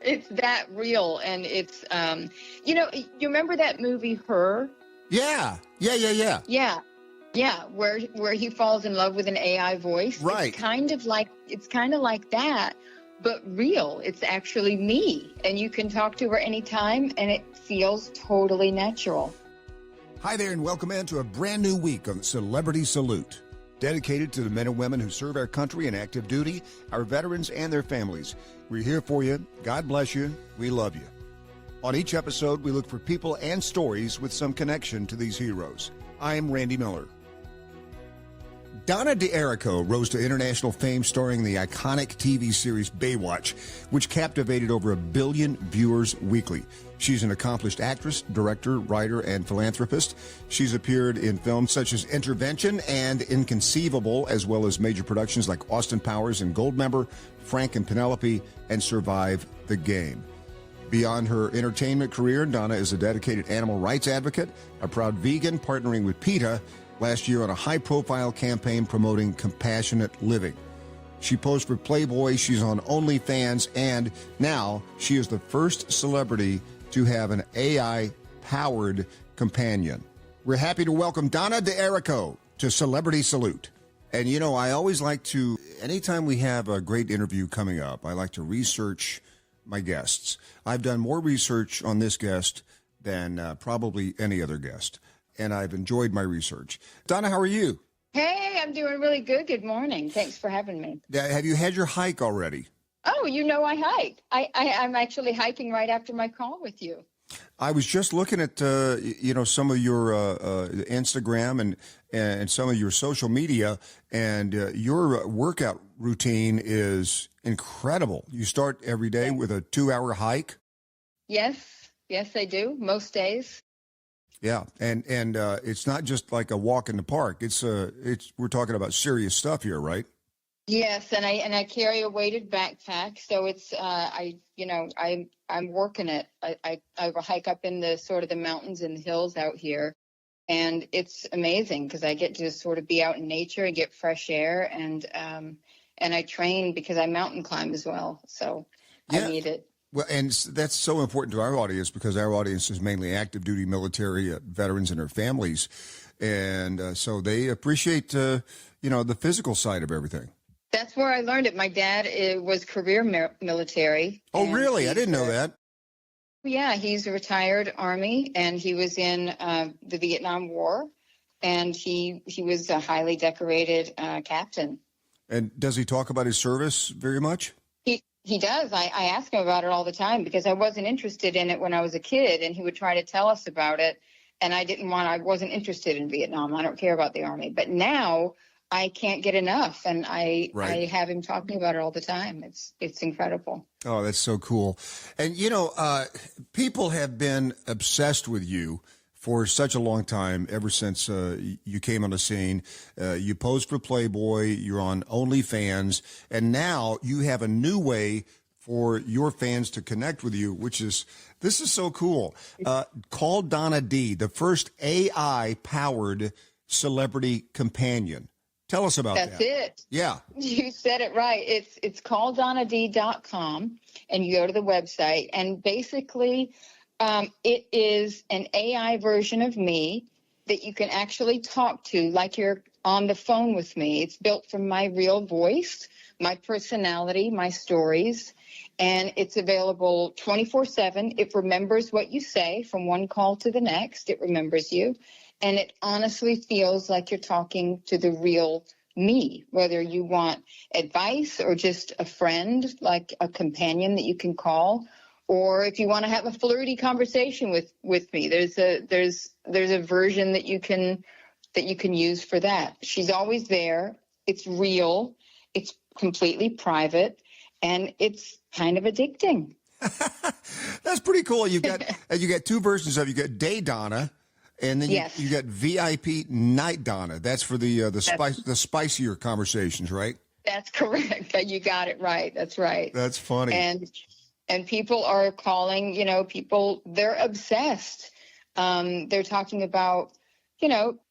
It's that real. And it's, you remember that movie, Her? Yeah. Yeah. Yeah. Where he falls in love with an AI voice. Right. It's kind of like that, but real. It's actually me. And you can talk to her anytime and it feels totally natural. Hi there, and welcome into a brand new week on Celebrity Salute, dedicated to the men and women who serve our country in active duty, our veterans and their families. We're here for you. God bless you. We love you. On each episode, we look for people and stories with some connection to these heroes. I'm Randy Miller. Donna D'Errico rose to international fame starring the iconic TV series Baywatch, which captivated over 1 billion viewers weekly. She's an accomplished actress, director, writer, and philanthropist. She's appeared in films such as Intervention and Inconceivable, as well as major productions like Austin Powers and Goldmember, Frank and Penelope, and Survive the Game. Beyond her entertainment career, Donna is a dedicated animal rights advocate, a proud vegan, partnering with PETA last year on a high-profile campaign promoting compassionate living. She posed for Playboy, she's on OnlyFans, and now she is the first celebrity to have an AI-powered companion. We're happy to welcome Donna D'Errico to Celebrity Salute. And, you know, I always like to, anytime we have a great interview coming up, I like to research my guests. I've done more research on this guest than probably any other guest, and I've enjoyed my research. Donna, how are you? Hey, I'm doing really good. Good morning. Thanks for having me. Have you had your hike already? Oh, I hike. I'm actually hiking right after my call with you. I was just looking at, some of your Instagram and some of your social media, and your workout routine is incredible. You start every day with a 2-hour hike? Yes, I do. Most days. Yeah, and it's not just like a walk in the park. It's we're talking about serious stuff here, right? Yes, and I carry a weighted backpack, so it's I'm working it. I hike up in the sort of the mountains and the hills out here, and it's amazing because I get to sort of be out in nature and get fresh air, and I train because I mountain climb as well, so yeah. I need it. Well, and that's so important to our audience because our audience is mainly active duty military veterans and their families, and so they appreciate the physical side of everything. That's where I learned it. My dad was career military. Oh, really? I didn't know that. Yeah, he's a retired Army, and he was in the Vietnam War, and he was a highly decorated captain. And does he talk about his service very much? He does. I ask him about it all the time because I wasn't interested in it when I was a kid, and he would try to tell us about it, and I wasn't interested in Vietnam. I don't care about the Army. But now I can't get enough, and I have him talking about it all the time. It's incredible. Oh, that's so cool. And, people have been obsessed with you for such a long time, ever since you came on the scene. You posed for Playboy, you're on OnlyFans, and now you have a new way for your fans to connect with you, this is so cool. Call Donna D, the first AI-powered celebrity companion. Tell us about that. That's it. Yeah. You said it right. It's calldonnad.com, and you go to the website, and basically it is an AI version of me that you can actually talk to like you're on the phone with me. It's built from my real voice, my personality, my stories, and it's available 24/7. It remembers what you say from one call to the next. It remembers you. And it honestly feels like you're talking to the real me, whether you want advice or just a friend, like a companion that you can call, or if you want to have a flirty conversation with me, there's a version that you can use for that. She's always there. It's real. It's completely private, and it's kind of addicting. That's pretty cool. You got two versions of it. You got Day Donna. And then you got VIP Night Donna. That's for the spicier conversations, right? That's correct. You got it right. That's right. That's funny. And people are calling. They're obsessed. They're talking about.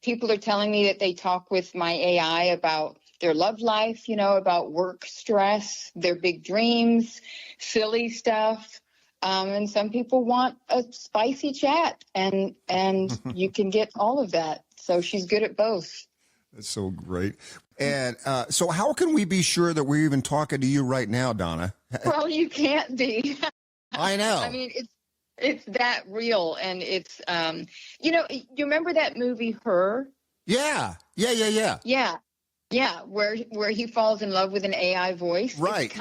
People are telling me that they talk with my AI about their love life, about work stress, their big dreams, silly stuff. And some people want a spicy chat, and you can get all of that. So she's good at both. That's so great. And so how can we be sure that we're even talking to you right now, Donna? Well, you can't be. I know. I mean, it's that real. And it's, you remember that movie, Her? Yeah. Yeah. Yeah. Where he falls in love with an AI voice. Right. It's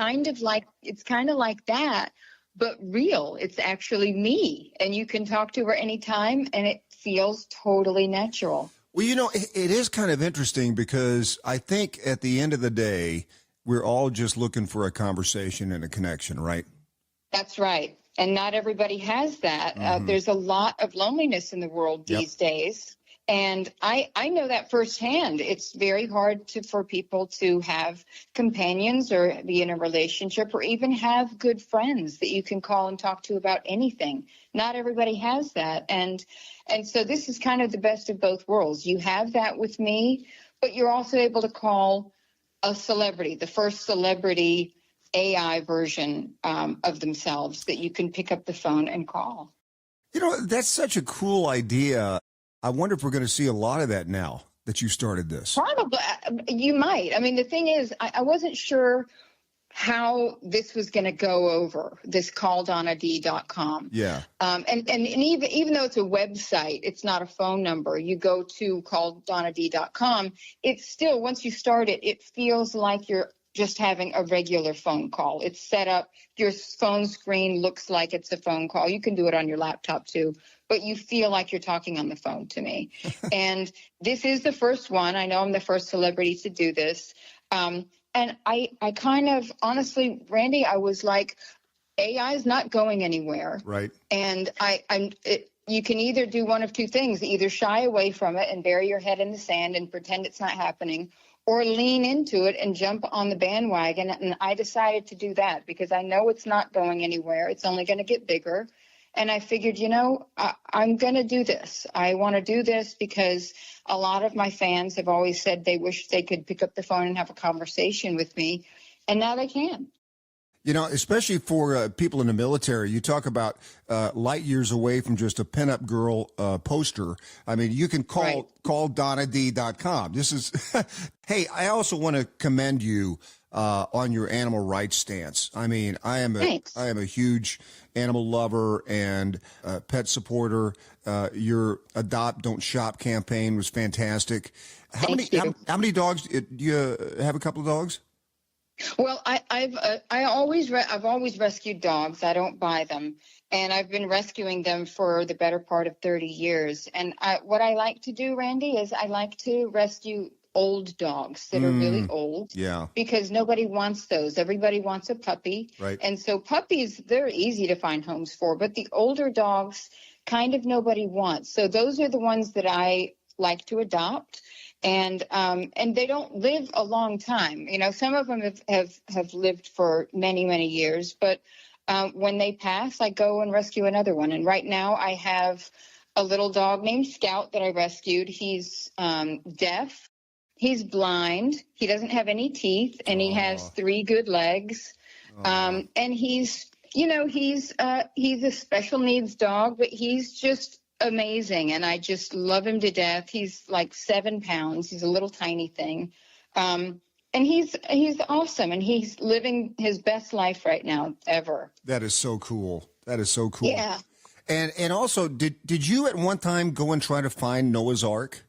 kind of like that, but real. It's actually me. And you can talk to her anytime, and it feels totally natural. Well, it is kind of interesting because I think at the end of the day, we're all just looking for a conversation and a connection, right? That's right. And not everybody has that. There's a lot of loneliness in the world these days. And I know that firsthand. It's very hard for people to have companions or be in a relationship or even have good friends that you can call and talk to about anything. Not everybody has that. And so this is kind of the best of both worlds. You have that with me, but you're also able to call a celebrity, the first celebrity AI version of themselves that you can pick up the phone and call. That's such a cool idea. I wonder if we're going to see a lot of that now that you started this. Probably. You might. I mean, the thing is, I wasn't sure how this was going to go over, this calldonnad.com. Yeah. And even though it's a website, it's not a phone number. You go to calldonnad.com. It's still, once you start it, it feels like you're just having a regular phone call. It's set up. Your phone screen looks like it's a phone call. You can do it on your laptop too, but you feel like you're talking on the phone to me. And this is the first one. I know I'm the first celebrity to do this. And I kind of, honestly, Randy, I was like, AI is not going anywhere. Right. And you can either do one of two things, either shy away from it and bury your head in the sand and pretend it's not happening, or lean into it and jump on the bandwagon. And I decided to do that because I know it's not going anywhere. It's only going to get bigger. And I figured, I'm going to do this. I want to do this because a lot of my fans have always said they wish they could pick up the phone and have a conversation with me. And now they can. Especially for people in the military, you talk about light years away from just a pinup girl poster. I mean, you can call DonnaD.com. This is, hey, I also want to commend you on your animal rights stance. I mean, I am a huge animal lover and pet supporter. Your Adopt Don't Shop campaign was fantastic. How many dogs? Do you have a couple of dogs? Well, I've always rescued dogs. I don't buy them, and I've been rescuing them for the better part of 30 years. And what I like to do, Randy, is I like to rescue old dogs that are really old. Yeah. Because nobody wants those. Everybody wants a puppy. Right. And so puppies, they're easy to find homes for, but the older dogs, kind of nobody wants. So those are the ones that I like to adopt. And they don't live a long time. Some of them have lived for many, many years. But when they pass, I go and rescue another one. And right now I have a little dog named Scout that I rescued. He's deaf. He's blind. He doesn't have any teeth, and he has 3 good legs. And he's a special needs dog, but he's just amazing, and I just love him to death. He's like 7 pounds. He's a little tiny thing, and he's awesome, and he's living his best life right now ever. That is so cool. Yeah. And also, did you at one time go and try to find Noah's Ark?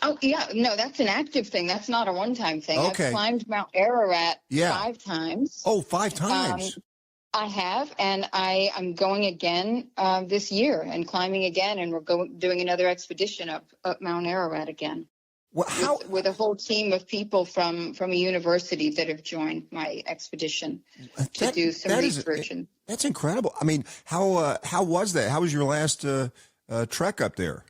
Oh yeah, no, that's an active thing. That's not a one-time thing. Okay. I've climbed Mount Ararat 5 times. Oh, 5 times. I have, and I am going again this year and climbing again, and we're doing another expedition up Mount Ararat again. Well, with a whole team of people from a university that have joined my expedition to do some research. That's incredible. I mean, how was that? How was your last trek up there?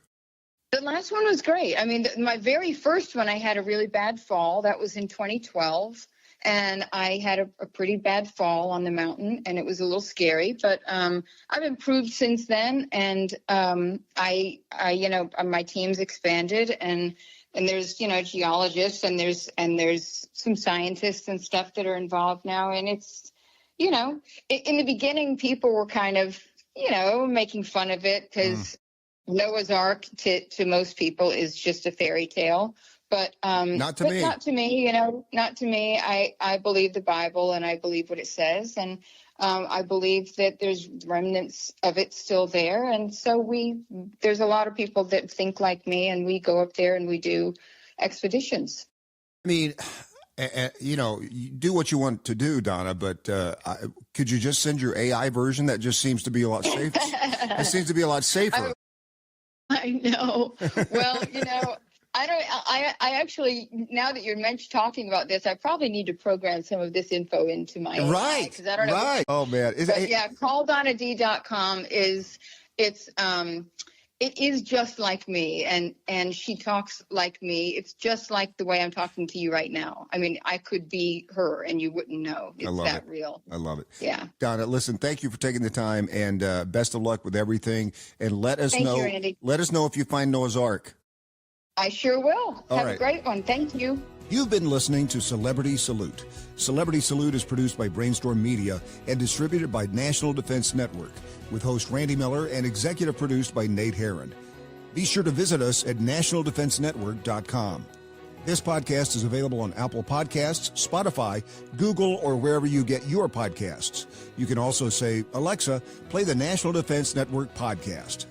The last one was great. I mean, my very first one, I had a really bad fall. That was in 2012. And I had a pretty bad fall on the mountain, and it was a little scary, but I've improved since then. And my team's expanded, and and there's, geologists, and there's some scientists and stuff that are involved now. And it's, in the beginning, people were kind of, making fun of it because Noah's Ark to most people is just a fairy tale. But not to me. Not to me, not to me. I believe the Bible, and I believe what it says, and I believe that there's remnants of it still there. And so there's a lot of people that think like me, and we go up there and we do expeditions. I mean, you do what you want to do, Donna, but could you just send your AI version? That just seems to be a lot safer. It seems to be a lot safer. I know. Well, I actually, now that you're talking about this, I probably need to program some of this info into my AI, because I don't know. Right. Oh man. CallDonnaD.com it is just like me, and she talks like me. It's just like the way I'm talking to you right now. I mean, I could be her and you wouldn't know. It's that real. I love it. Yeah. Donna, listen, thank you for taking the time, and best of luck with everything. And let us know. Thank you, Randy. Let us know if you find Noah's Ark. I sure will. All Have right. a great one. Thank you. You've been listening to Celebrity Salute. Celebrity Salute is produced by Brainstorm Media and distributed by National Defense Network, with host Randy Miller and executive produced by Nate Herron. Be sure to visit us at nationaldefensenetwork.com. This podcast is available on Apple Podcasts, Spotify, Google, or wherever you get your podcasts. You can also say, Alexa, play the National Defense Network podcast.